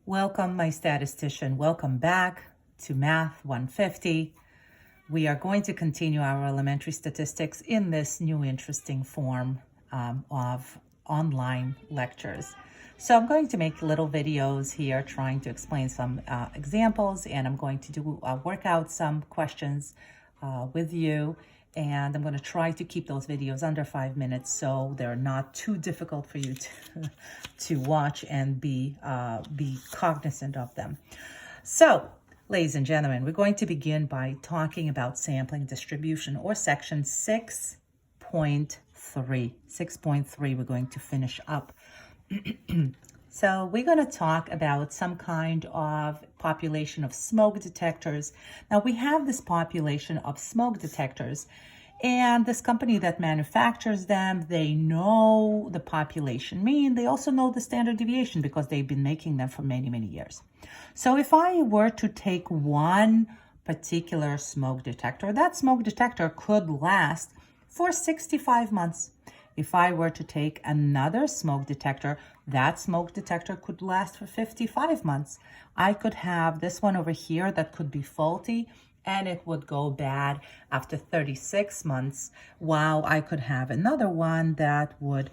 Welcome, my statistician. Welcome back to Math 150. We are going to continue our elementary statistics in this new interesting form of online lectures. So I'm going to make little videos here trying to explain some examples, and I'm going to work out some questions with you. And I'm going to try to keep those videos under 5 minutes so they're not too difficult for you to watch and be cognizant of them. So, ladies and gentlemen, we're going to begin by talking about sampling distribution, or section 6.3. 6.3 we're going to finish up. So we're going to talk about some kind of population of smoke detectors. Now we have this population of smoke detectors, and this company that manufactures them, they know the population mean. They also know the standard deviation because they've been making them for many, many years. So if I were to take one particular smoke detector, that smoke detector could last for 65 months. If I were to take another smoke detector, that smoke detector could last for 55 months. I could have this one over here that could be faulty and it would go bad after 36 months, while I could have another one that would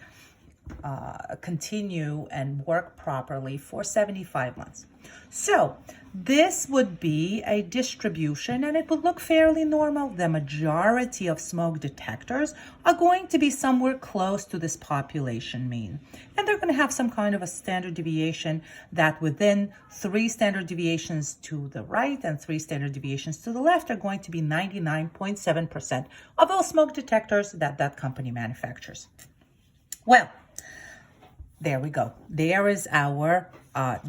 continue and work properly for 75 months. So this would be a distribution, and it would look fairly normal. The majority of smoke detectors are going to be somewhere close to this population mean, and they're going to have some kind of a standard deviation that within 3 standard deviations to the right and 3 standard deviations to the left are going to be 99.7% of all smoke detectors that company manufactures. Well, there we go. There is our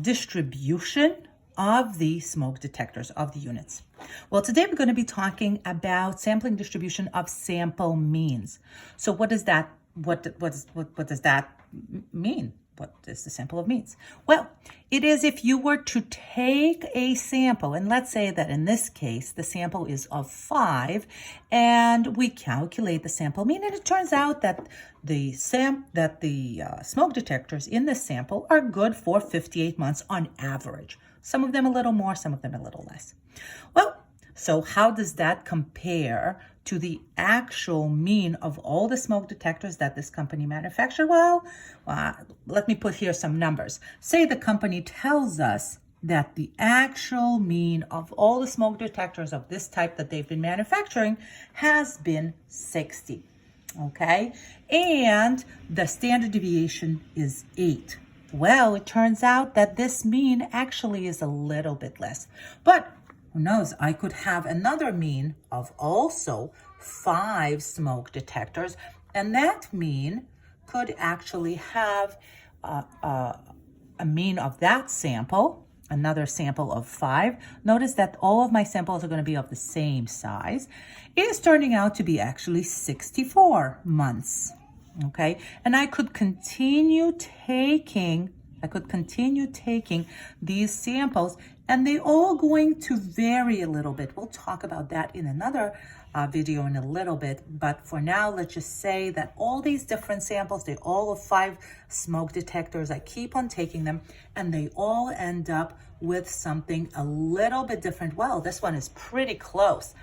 distribution of the smoke detectors, of the units. Well, today we're going to be talking about sampling distribution of sample means. So what does that does that mean? What is the sample of means? Well, it is if you were to take a sample, and let's say that in this case, the sample is of 5, and we calculate the sample mean, and it turns out that the smoke detectors in this sample are good for 58 months on average. Some of them a little more, some of them a little less. Well, so how does that compare to the actual mean of all the smoke detectors that this company manufactured? Well, let me put here some numbers. Say the company tells us that the actual mean of all the smoke detectors of this type that they've been manufacturing has been 60, okay? And the standard deviation is 8. Well, it turns out that this mean actually is a little bit less. But who knows, I could have another mean of also 5 smoke detectors, and that mean could actually have a mean of that sample, another sample of 5. Notice that all of my samples are going to be of the same size. It is turning out to be actually 64 months. Okay, and I could continue taking these samples, and they all going to vary a little bit. We'll talk about that in another video in a little bit, but for now, let's just say that all these different samples, they all have 5 smoke detectors. I keep on taking them, and they all end up with something a little bit different. Well, this one is pretty close.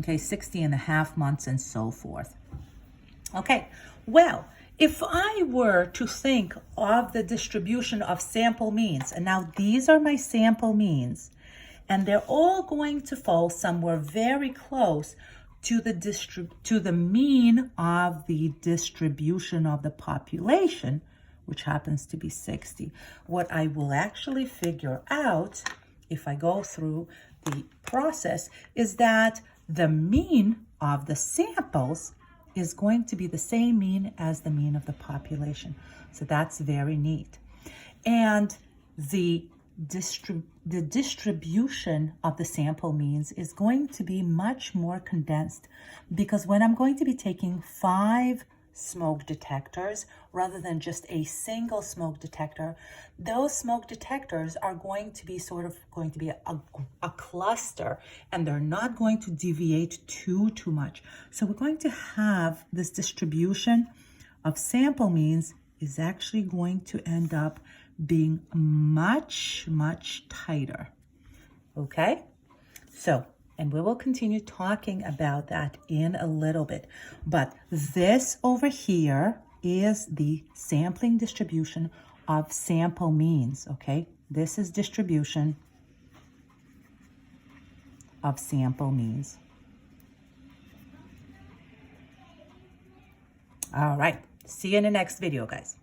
Okay, 60.5 months and so forth. Okay, well, if I were to think of the distribution of sample means, and now these are my sample means, and they're all going to fall somewhere very close to the mean of the distribution of the population, which happens to be 60. What I will actually figure out, if I go through the process, is that the mean of the samples is going to be the same mean as the mean of the population. So that's very neat. And the distribution of the sample means is going to be much more condensed, because when I'm going to be taking 5 smoke detectors rather than just a single smoke detector, those smoke detectors are going to be a cluster, and they're not going to deviate too much. So we're going to have this distribution of sample means is actually going to end up being much, much tighter. Okay? So, and we will continue talking about that in a little bit. But this over here is the sampling distribution of sample means, okay? This is distribution of sample means. All right. See you in the next video, guys.